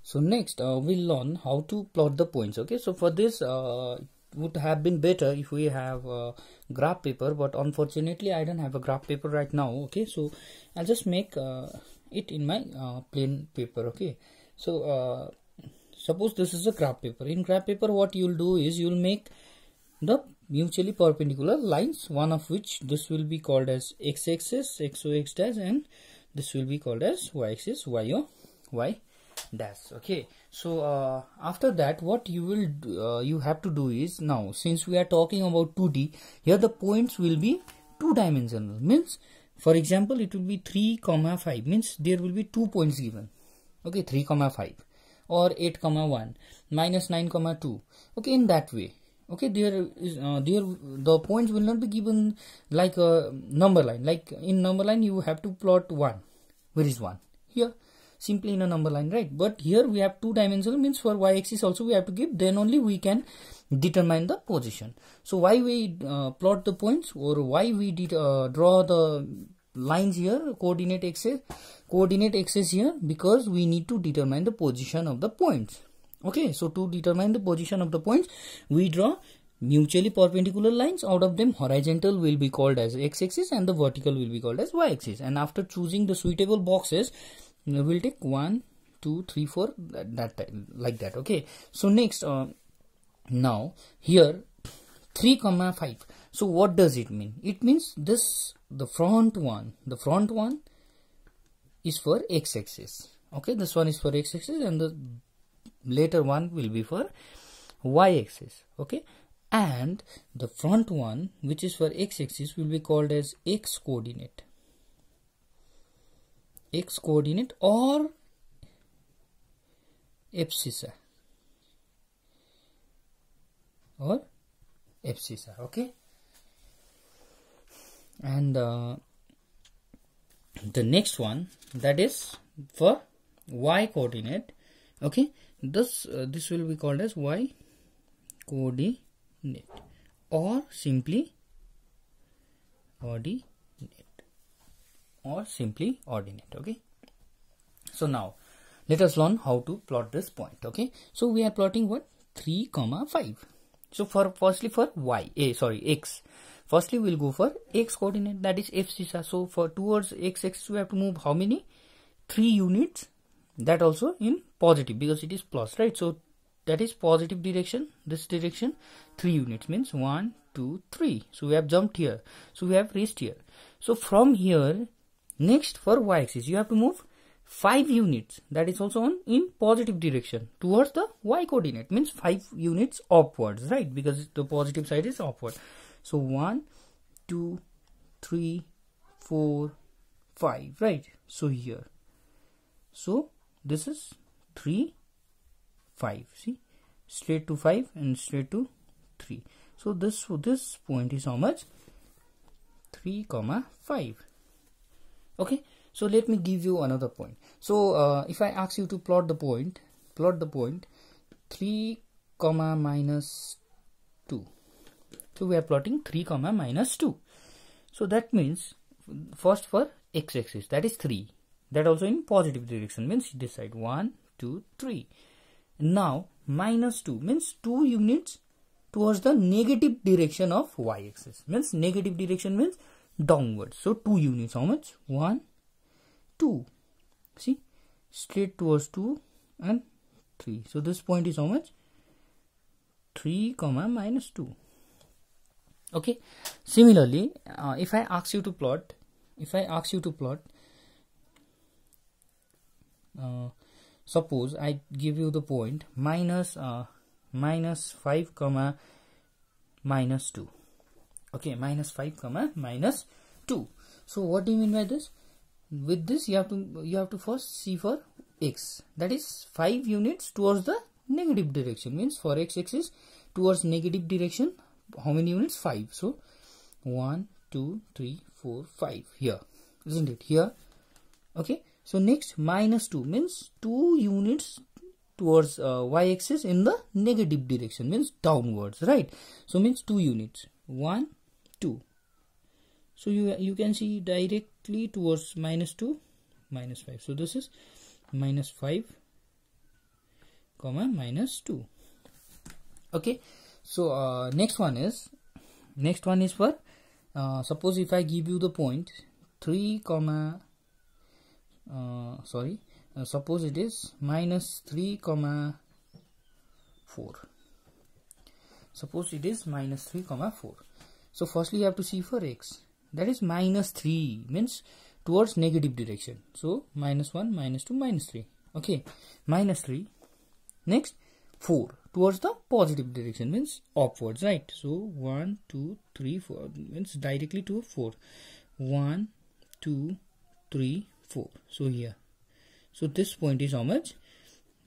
So next we'll learn how to plot the points. Okay, so for this would have been better if we have graph paper, but unfortunately I don't have a graph paper right now. Okay, so I'll just make it in my plain paper. Okay, so suppose this is a graph paper. In graph paper, what you'll do is you'll make the mutually perpendicular lines, one of which this will be called as x-axis, x-o-x dash, and this will be called as y-axis, y-o-y dash. Okay, so after that what you will do, you have to do is, now since we are talking about 2D, here the points will be two-dimensional. Means for example it will be 3, 5, means there will be 2 points given. Okay, 3, 5 or 8, 1 minus 9, 2. Okay, in that way. Okay, there is the points will not be given like a number line. Like in number line you have to plot 1. Where is 1? Here, simply in a number line, right? But here we have two-dimensional, means for y-axis also we have to give, then only we can determine the position. So why we plot the points, or why we draw the lines here, coordinate axis here, because we need to determine the position of the points. Okay, so to determine the position of the points, we draw mutually perpendicular lines. Out of them, horizontal will be called as x-axis and the vertical will be called as y-axis. And after choosing the suitable boxes, we'll take 1, 2, 3, 4, like that. Okay, so next now here 3, 5. So what does it mean? It means this, the front one is for x-axis. Okay, this one is for x-axis and the later one will be for y-axis. Okay, and the front one, which is for x-axis, will be called as x-coordinate or abscissa okay, and the next one, that is for y-coordinate. Okay, this will be called as y-coordinate or simply ordinate. Okay, so now let us learn how to plot this point. Okay, so we are plotting what? 3, 5. So firstly for x, firstly we'll go for x coordinate, that is abscissa. So for towards x-axis we have to move how many? 3 units, that also in positive because it is plus, right? So that is positive direction, this direction 3 units means 1, 2, 3. So we have jumped here, so we have reached here. So from here, next for y-axis you have to move 5 units, that is also in positive direction towards the y-coordinate, means 5 units upwards, right? Because the positive side is upward. So 1, 2, 3, 4, 5, right? So here, so this is 3, 5. See, straight to 5 and straight to 3. So this point is how much? 3, 5. Okay, so let me give you another point. So if I ask you to plot the point 3, minus 2. So we are plotting 3, minus 2. So that means first for x-axis, that is 3. That also in positive direction, means this side 1, 2, 3. Now minus 2 means 2 units towards the negative direction of y-axis, means negative direction means downwards. So 2 units, how much? 1, 2. See, straight towards 2 and 3. So this point is how much? 3, minus 2. Okay, similarly if I ask you to plot suppose I give you the point minus 5, minus 2. Okay, minus 5, minus 2. So what do you mean by this? With this you have to first see for x, that is 5 units towards the negative direction, means for x-axis towards negative direction, how many units? 5. So 1, 2, 3, 4, 5 here, isn't it? Here. Okay, so next minus 2 means 2 units towards y-axis in the negative direction, means downwards, right? So means 2 units, 1, 2. So you can see directly towards minus 2, minus 5. So this is minus 5, comma minus 2. Okay, so next one is for suppose if I give you the point 3 comma suppose it is minus 3 comma 4. Suppose it is minus 3 comma 4. So firstly you have to see for x, that is minus 3 means towards negative direction. So minus 1, minus 2, minus 3. Okay, minus 3. Next 4 towards the positive direction means upwards, right? So 1, 2, 3, 4 means directly to 4. 1, 2, 3, 4. So here. So this point is how much?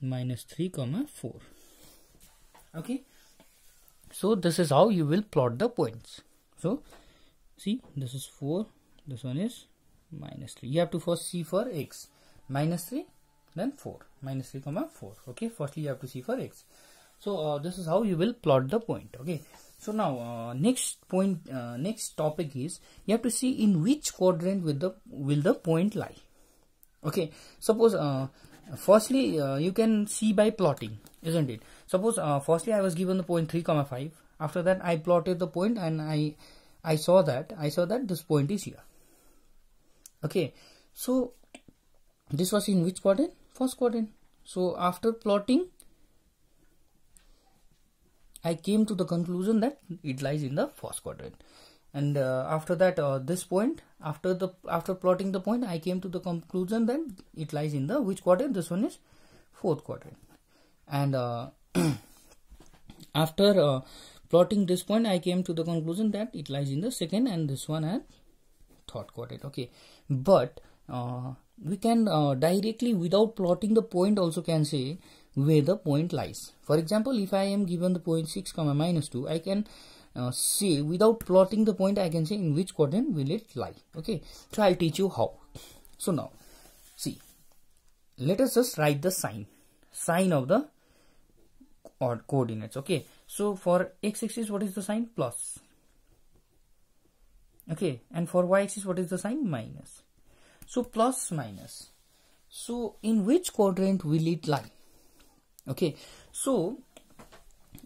Minus 3 comma 4. Okay. So this is how you will plot the points. So see, this is 4, this one is minus 3. You have to first see for x. Minus 3, then 4. Minus 3 comma 4. Okay, firstly you have to see for x. So this is how you will plot the point. Okay. So now next topic is you have to see in which quadrant will the point lie. Okay. Suppose firstly you can see by plotting, isn't it? Suppose firstly I was given the point 3 comma 5. After that I plotted the point and I saw that this point is here. Okay, so this was in which quadrant? First quadrant. So after plotting I came to the conclusion that it lies in the first quadrant. And after that this point, after plotting the point, I came to the conclusion that it lies in the which quadrant? This one is fourth quadrant. And after plotting this point, I came to the conclusion that it lies in the second, and this one at third quadrant. Okay, but we can directly without plotting the point also can say where the point lies. For example, if I am given the point 6 comma minus 2, I can say without plotting the point I can say in which quadrant will it lie. Okay, so I'll teach you how. So now see, let us just write the sign of the coordinates. Okay, so for x-axis what is the sign? Plus. Okay, and for y-axis what is the sign? Minus. So plus minus. So in which quadrant will it lie? Okay, so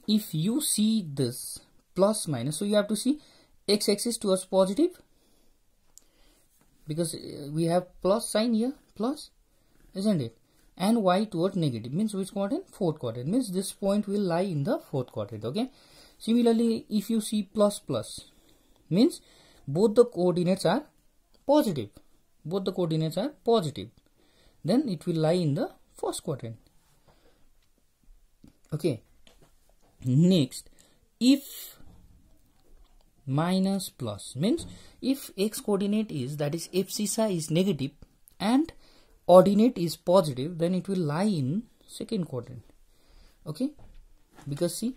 if you see this plus minus, so you have to see x-axis towards positive because we have plus sign here, plus, isn't it? And y towards negative means which quadrant? Fourth quadrant, means this point will lie in the fourth quadrant. Okay, similarly if you see plus plus means both the coordinates are positive, then it will lie in the first quadrant. Okay, next if minus plus means if x coordinate is, that is abscissa is negative and ordinate is positive, then it will lie in second quadrant. Okay, because see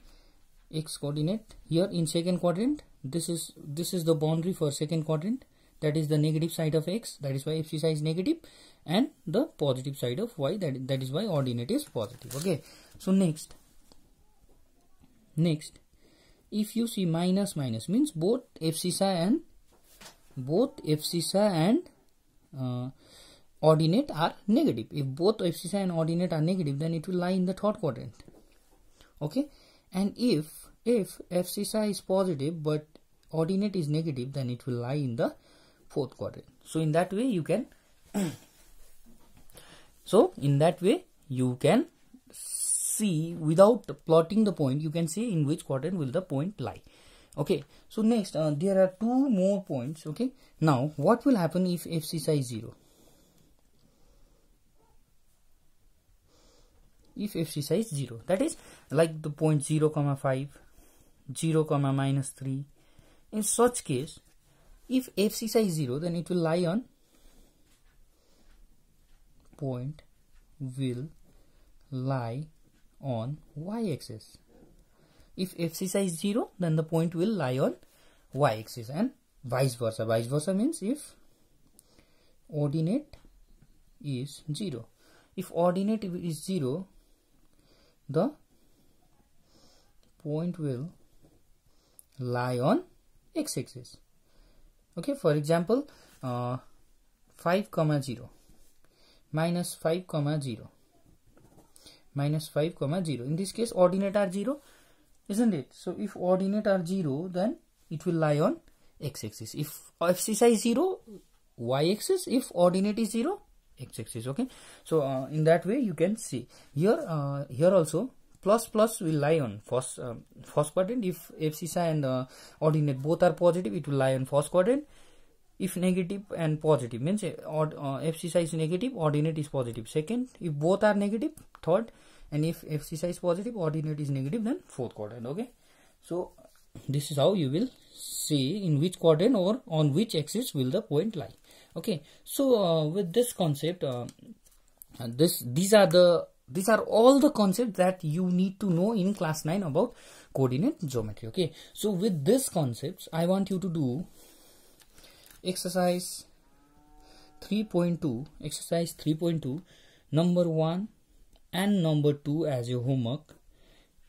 x coordinate here in second quadrant, this is the boundary for second quadrant, that is the negative side of x, that is why abscissa is negative, and the positive side of y, that is why ordinate is positive. Okay, so next if you see minus minus means both abscissa and ordinate are negative. If both abscissa and ordinate are negative, then it will lie in the third quadrant. Okay, and if abscissa is positive but ordinate is negative, then it will lie in the fourth quadrant. So in that way you can see without plotting the point, you can see in which quadrant will the point lie. Okay, so next there are two more points. Okay, now what will happen if abscissa is 0? If abscissa is 0, that is like the point 0 comma 5, 0 comma minus 3, in such case if abscissa is 0, then it will lie on point will lie on y-axis. If abscissa is 0, then the point will lie on y-axis, and vice versa. Vice versa means if ordinate is 0. If ordinate is 0, the point will lie on x-axis. Okay, for example 5 comma 0 minus 5 comma 0 minus 5 comma 0. In this case ordinate are 0, isn't it? So if ordinate are 0, then it will lie on x-axis. If abscissa is 0, y-axis. If ordinate is 0, x-axis. Okay, so in that way you can see here. Here also plus will lie on first quadrant. If abscissa and ordinate both are positive, it will lie on first quadrant. If negative and positive, means abscissa is negative, ordinate is positive, second. If both are negative, third. And if abscissa is positive, ordinate is negative, then fourth quadrant. Okay, so this is how you will see in which quadrant or on which axis will the point lie. Okay, so with this concept, these are all the concepts that you need to know in class 9 about coordinate geometry. Okay, so with these concepts I want you to do exercise 3.2, exercise 3.2 number 1 and number 2 as your homework,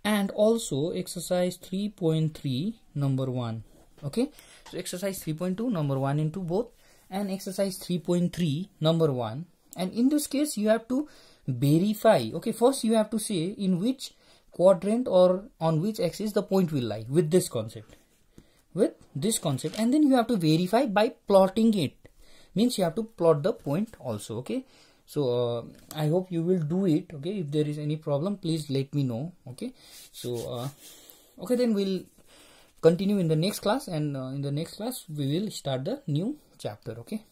and also exercise 3.3 number 1. Okay, so exercise 3.2 number 1 and 2 both, and exercise 3.3 number 1. And in this case you have to verify. Okay, first you have to say in which quadrant or on which axis the point will lie with this concept, and then you have to verify by plotting it. Means you have to plot the point also. Okay, so I hope you will do it. Okay, if there is any problem, please let me know. Okay, so okay, then we'll continue in the next class, and in the next class we will start the new chapter. Okay.